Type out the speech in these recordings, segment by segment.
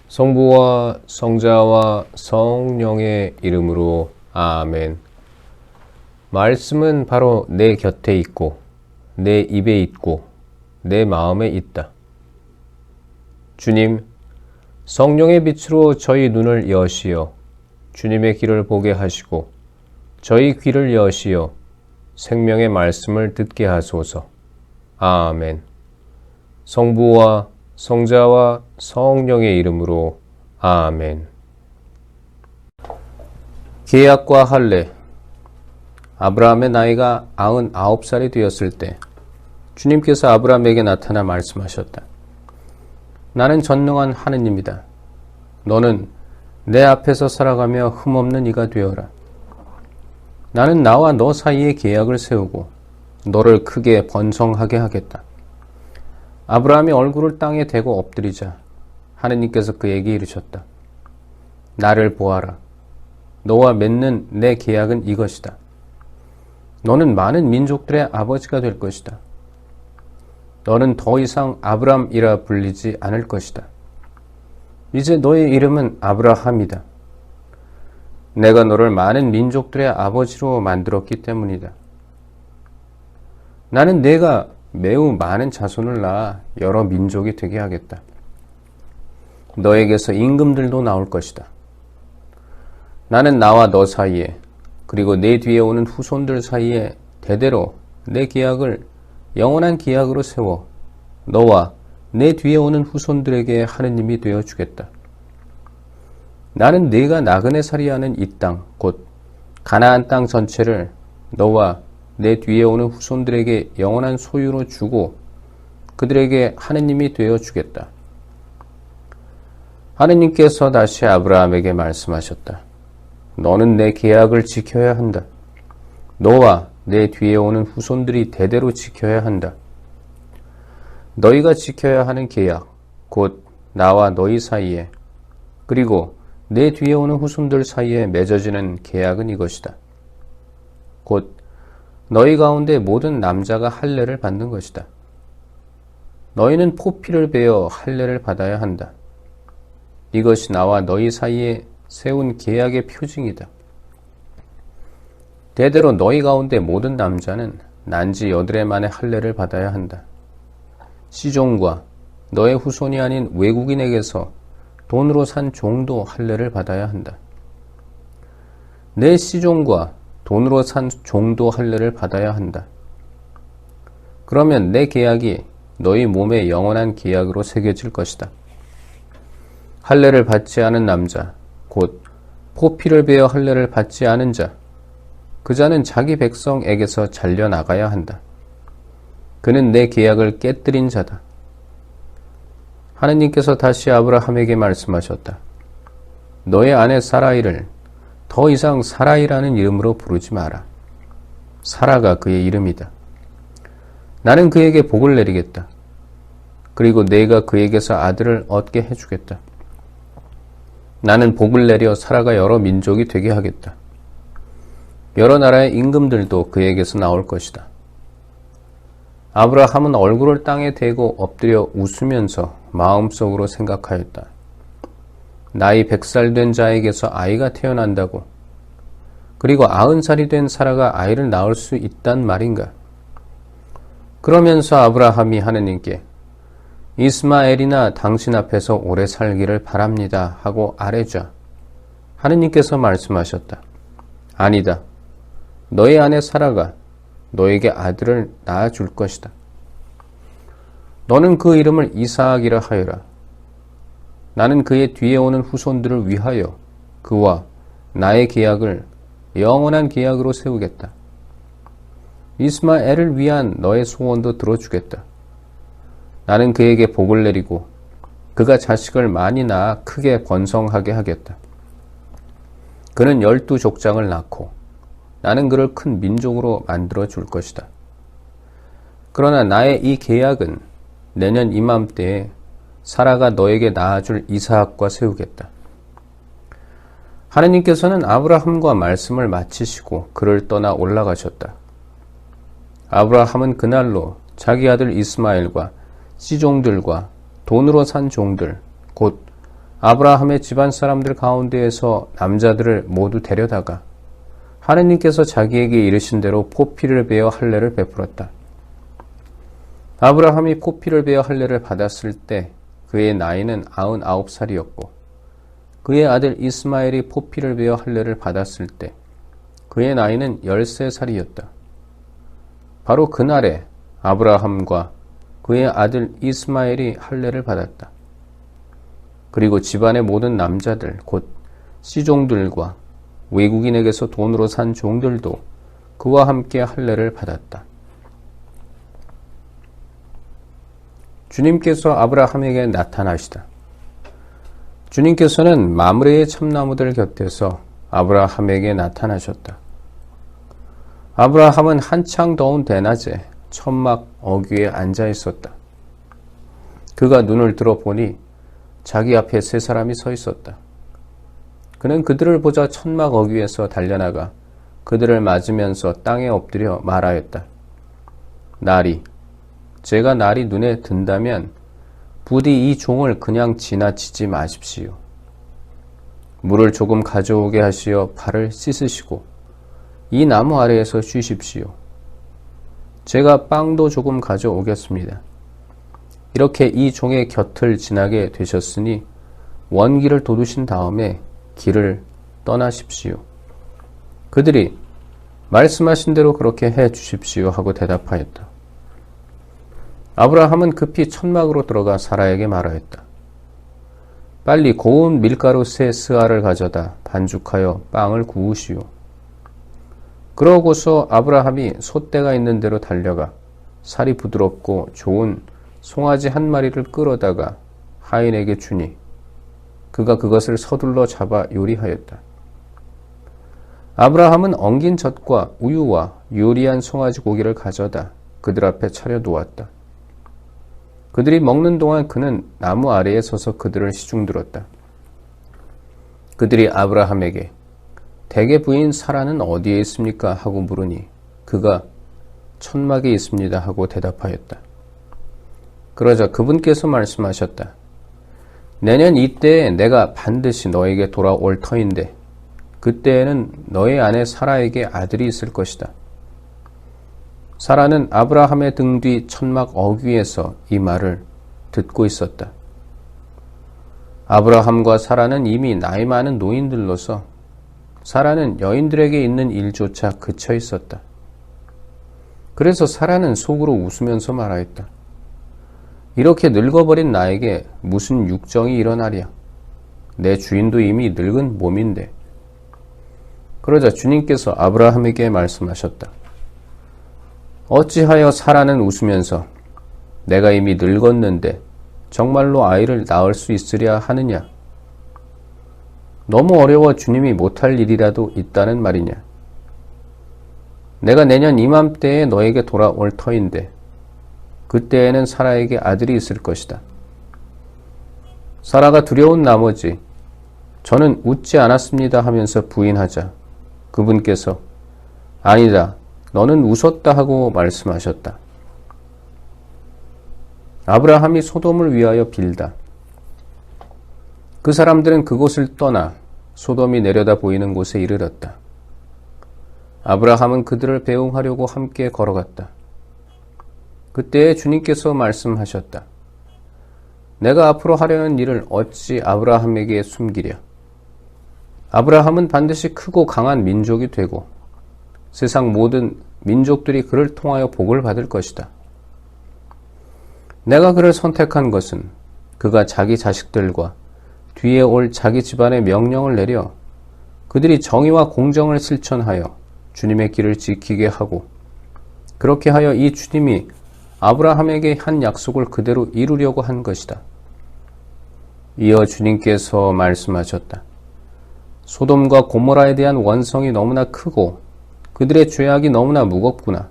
성부와 성자와 성령의 이름으로 아멘. 말씀은 바로 내 곁에 있고 내 입에 있고 내 마음에 있다. 주님, 성령의 빛으로 저희 눈을 여시어 주님의 길을 보게 하시고 저희 귀를 여시어 생명의 말씀을 듣게 하소서. 아멘. 성부와 성자와 성령의 이름으로 아멘. 계약과 할례. 아브라함의 나이가 99살이 되었을 때 주님께서 아브라함에게 나타나 말씀하셨다. 나는 전능한 하느님이다. 너는 내 앞에서 살아가며 흠없는 이가 되어라. 나는 나와 너 사이에 계약을 세우고 너를 크게 번성하게 하겠다. 아브라함이 얼굴을 땅에 대고 엎드리자 하느님께서 그에게 이르셨다. 나를 보아라. 너와 맺는 내 계약은 이것이다. 너는 많은 민족들의 아버지가 될 것이다. 너는 더 이상 아브람이라 불리지 않을 것이다. 이제 너의 이름은 아브라함이다. 내가 너를 많은 민족들의 아버지로 만들었기 때문이다. 나는 내가 매우 많은 자손을 낳아 여러 민족이 되게 하겠다. 너에게서 임금들도 나올 것이다. 나는 나와 너 사이에 그리고 내 뒤에 오는 후손들 사이에 대대로 내 계약을 영원한 계약으로 세워 너와 내 뒤에 오는 후손들에게 하느님이 되어주겠다. 나는 네가 나그네 살이하는 이 땅, 곧 가나안 땅 전체를 너와 내 뒤에 오는 후손들에게 영원한 소유로 주고 그들에게 하느님이 되어주겠다. 하느님께서 다시 아브라함에게 말씀하셨다. 너는 내 계약을 지켜야 한다. 너와 내 뒤에 오는 후손들이 대대로 지켜야 한다. 너희가 지켜야 하는 계약, 곧 나와 너희 사이에 그리고 내 뒤에 오는 후손들 사이에 맺어지는 계약은 이것이다. 곧 너희 가운데 모든 남자가 할례를 받는 것이다. 너희는 포피를 베어 할례를 받아야 한다. 이것이 나와 너희 사이에 세운 계약의 표징이다. 대대로 너희 가운데 모든 남자는 난지 8해 만에 할례를 받아야 한다. 시종과 너의 후손이 아닌 외국인에게서 돈으로 산 종도 할례를 받아야 한다. 내 시종과 돈으로 산 종도 할례를 받아야 한다. 그러면 내 계약이 너희 몸에 영원한 계약으로 새겨질 것이다. 할례를 받지 않은 남자, 곧 포피를 베어 할례를 받지 않은 자, 그 자는 자기 백성에게서 잘려나가야 한다. 그는 내 계약을 깨뜨린 자다. 하느님께서 다시 아브라함에게 말씀하셨다. 너의 아내 사라이를 더 이상 사라이라는 이름으로 부르지 마라. 사라가 그의 이름이다. 나는 그에게 복을 내리겠다. 그리고 내가 그에게서 아들을 얻게 해주겠다. 나는 복을 내려 사라가 여러 민족이 되게 하겠다. 여러 나라의 임금들도 그에게서 나올 것이다. 아브라함은 얼굴을 땅에 대고 엎드려 웃으면서 마음속으로 생각하였다. 나이 100살 된 자에게서 아이가 태어난다고, 그리고 90살이 된 사라가 아이를 낳을 수 있단 말인가? 그러면서 아브라함이 하느님께 이스마엘이나 당신 앞에서 오래 살기를 바랍니다 하고 아뢰자 하느님께서 말씀하셨다. 아니다. 너의 아내 사라가 너에게 아들을 낳아줄 것이다. 너는 그 이름을 이사학이라 하여라. 나는 그의 뒤에 오는 후손들을 위하여 그와 나의 계약을 영원한 계약으로 세우겠다. 이스마엘을 위한 너의 소원도 들어주겠다. 나는 그에게 복을 내리고 그가 자식을 많이 낳아 크게 번성하게 하겠다. 그는 12족장을 낳고 나는 그를 큰 민족으로 만들어 줄 것이다. 그러나 나의 이 계약은 내년 이맘때에 사라가 너에게 낳아줄 이사학과 세우겠다. 하느님께서는 아브라함과 말씀을 마치시고 그를 떠나 올라가셨다. 아브라함은 그날로 자기 아들 이스마엘과 시종들과 돈으로 산 종들, 곧 아브라함의 집안 사람들 가운데에서 남자들을 모두 데려다가 하느님께서 자기에게 이르신 대로 포피를 베어 할례를 베풀었다. 아브라함이 포피를 베어 할례를 받았을 때 그의 나이는 99살이었고 그의 아들 이스마엘이 포피를 베어 할례를 받았을 때 그의 나이는 13살이었다. 바로 그날에 아브라함과 그의 아들 이스마엘이 할례를 받았다. 그리고 집안의 모든 남자들 곧 시종들과 외국인에게서 돈으로 산 종들도 그와 함께 할례를 받았다. 주님께서 아브라함에게 나타나시다. 주님께서는 마므레의 참나무들 곁에서 아브라함에게 나타나셨다. 아브라함은 한창 더운 대낮에 천막 어귀에 앉아 있었다. 그가 눈을 들어보니 자기 앞에 세 사람이 서 있었다. 그는 그들을 보자 천막 어귀에서 달려나가 그들을 맞으면서 땅에 엎드려 말하였다. 제가 날이 눈에 든다면 부디 이 종을 그냥 지나치지 마십시오. 물을 조금 가져오게 하시어 발을 씻으시고 이 나무 아래에서 쉬십시오. 제가 빵도 조금 가져오겠습니다. 이렇게 이 종의 곁을 지나게 되셨으니 원기를 돋우신 다음에 길을 떠나십시오. 그들이 말씀하신 대로 그렇게 해 주십시오 하고 대답하였다. 아브라함은 급히 천막으로 들어가 사라에게 말하였다. 빨리 고운 밀가루 세 스아를 가져다 반죽하여 빵을 구우시오. 그러고서 아브라함이 솥대가 있는 데로 달려가 살이 부드럽고 좋은 송아지 한 마리를 끌어다가 하인에게 주니 그가 그것을 서둘러 잡아 요리하였다. 아브라함은 엉긴 젖과 우유와 요리한 송아지 고기를 가져다 그들 앞에 차려 놓았다. 그들이 먹는 동안 그는 나무 아래에 서서 그들을 시중들었다. 그들이 아브라함에게 대개 부인 사라는 어디에 있습니까? 하고 물으니 그가 천막에 있습니다 하고 대답하였다. 그러자 그분께서 말씀하셨다. 내년 이때에 내가 반드시 너에게 돌아올 터인데 그때에는 너의 아내 사라에게 아들이 있을 것이다. 사라는 아브라함의 등 뒤 천막 어귀에서 이 말을 듣고 있었다. 아브라함과 사라는 이미 나이 많은 노인들로서 사라는 여인들에게 있는 일조차 그쳐 있었다. 그래서 사라는 속으로 웃으면서 말하였다. 이렇게 늙어버린 나에게 무슨 육정이 일어나랴. 내 주인도 이미 늙은 몸인데. 그러자 주님께서 아브라함에게 말씀하셨다. 어찌하여 사라는 웃으면서 내가 이미 늙었는데 정말로 아이를 낳을 수 있으랴 하느냐. 너무 어려워 주님이 못할 일이라도 있다는 말이냐. 내가 내년 이맘때에 너에게 돌아올 터인데 그때에는 사라에게 아들이 있을 것이다. 사라가 두려운 나머지 저는 웃지 않았습니다 하면서 부인하자 그분께서 아니다. 너는 웃었다 하고 말씀하셨다. 아브라함이 소돔을 위하여 빌다. 그 사람들은 그곳을 떠나 소돔이 내려다 보이는 곳에 이르렀다. 아브라함은 그들을 배웅하려고 함께 걸어갔다. 그때에 주님께서 말씀하셨다. 내가 앞으로 하려는 일을 어찌 아브라함에게 숨기랴. 아브라함은 반드시 크고 강한 민족이 되고 세상 모든 민족들이 그를 통하여 복을 받을 것이다. 내가 그를 선택한 것은 그가 자기 자식들과 뒤에 올 자기 집안의 명령을 내려 그들이 정의와 공정을 실천하여 주님의 길을 지키게 하고 그렇게 하여 이 주님이 아브라함에게 한 약속을 그대로 이루려고 한 것이다. 이어 주님께서 말씀하셨다. 소돔과 고모라에 대한 원성이 너무나 크고 그들의 죄악이 너무나 무겁구나.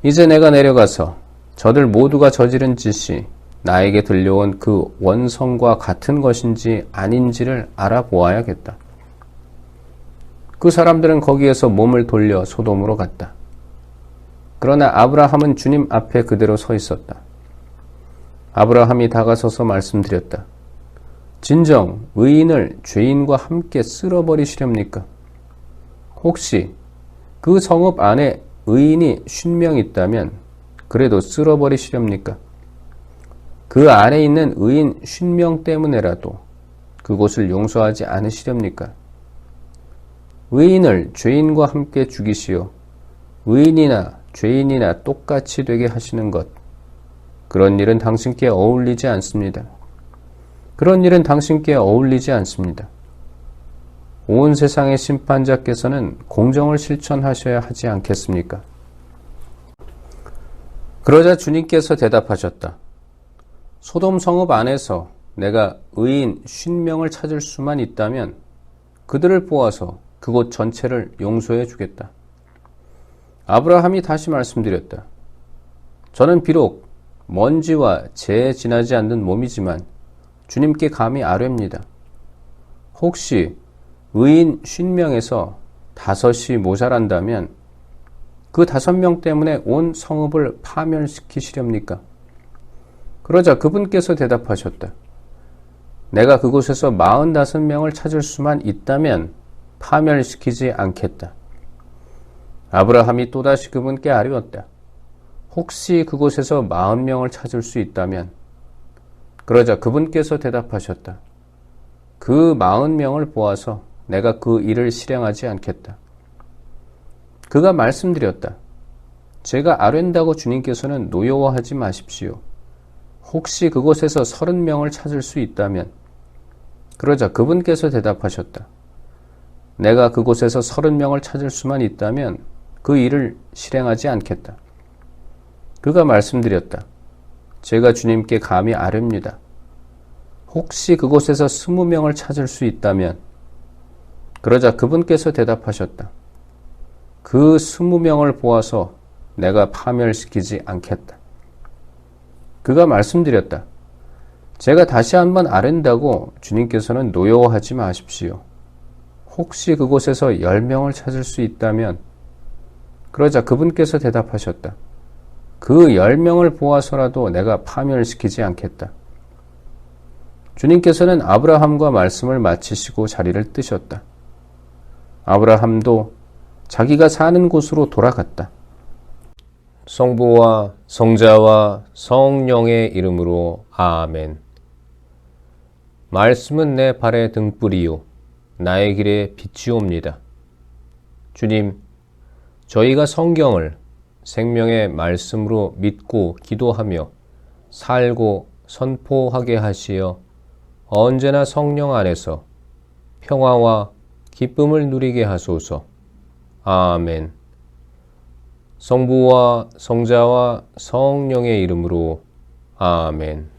이제 내가 내려가서 저들 모두가 저지른 짓이 나에게 들려온 그 원성과 같은 것인지 아닌지를 알아보아야겠다. 그 사람들은 거기에서 몸을 돌려 소돔으로 갔다. 그러나 아브라함은 주님 앞에 그대로 서 있었다. 아브라함이 다가서서 말씀드렸다. 진정 의인을 죄인과 함께 쓸어버리시렵니까? 혹시 그 성읍 안에 의인이 50명 있다면 그래도 쓸어버리시렵니까? 그 안에 있는 의인 50명 때문에라도 그곳을 용서하지 않으시렵니까? 의인을 죄인과 함께 죽이시어 의인이나 죄인이나 똑같이 되게 하시는 것, 그런 일은 당신께 어울리지 않습니다. 그런 일은 당신께 어울리지 않습니다. 온 세상의 심판자께서는 공정을 실천하셔야 하지 않겠습니까? 그러자 주님께서 대답하셨다. 소돔 성읍 안에서 내가 의인 50명을 찾을 수만 있다면 그들을 보아서 그곳 전체를 용서해 주겠다. 아브라함이 다시 말씀드렸다. 저는 비록 먼지와 재에 지나지 않는 몸이지만 주님께 감히 아뢰입니다. 혹시 의인 50명에서 5이 모자란다면 그 5명 때문에 온 성읍을 파멸시키시렵니까? 그러자 그분께서 대답하셨다. 내가 그곳에서 45명을 찾을 수만 있다면 파멸시키지 않겠다. 아브라함이 또다시 그분께 아뢰었다. 혹시 그곳에서 40명을 찾을 수 있다면? 그러자 그분께서 대답하셨다. 그 40명을 보아서 내가 그 일을 실행하지 않겠다. 그가 말씀드렸다. 제가 아뢰다고 주님께서는 노여워하지 마십시오. 혹시 그곳에서 30명을 찾을 수 있다면? 그러자 그분께서 대답하셨다. 내가 그곳에서 30명을 찾을 수만 있다면 그 일을 실행하지 않겠다. 그가 말씀드렸다. 제가 주님께 감히 아뢰입니다. 혹시 그곳에서 20명을 찾을 수 있다면? 그러자 그분께서 대답하셨다. 그 20명을 보아서 내가 파멸시키지 않겠다. 그가 말씀드렸다. 제가 다시 한번 아뢰다고 주님께서는 노여워하지 마십시오. 혹시 그곳에서 10명을 찾을 수 있다면? 그러자 그분께서 대답하셨다. 그 10명을 보아서라도 내가 파멸시키지 않겠다. 주님께서는 아브라함과 말씀을 마치시고 자리를 뜨셨다. 아브라함도 자기가 사는 곳으로 돌아갔다. 성부와 성자와 성령의 이름으로 아멘. 말씀은 내 발의 등불이요 나의 길에 빛이옵니다. 주님, 저희가 성경을 생명의 말씀으로 믿고 기도하며 살고 선포하게 하시어 언제나 성령 안에서 평화와 기쁨을 누리게 하소서. 아멘. 성부와 성자와 성령의 이름으로 아멘.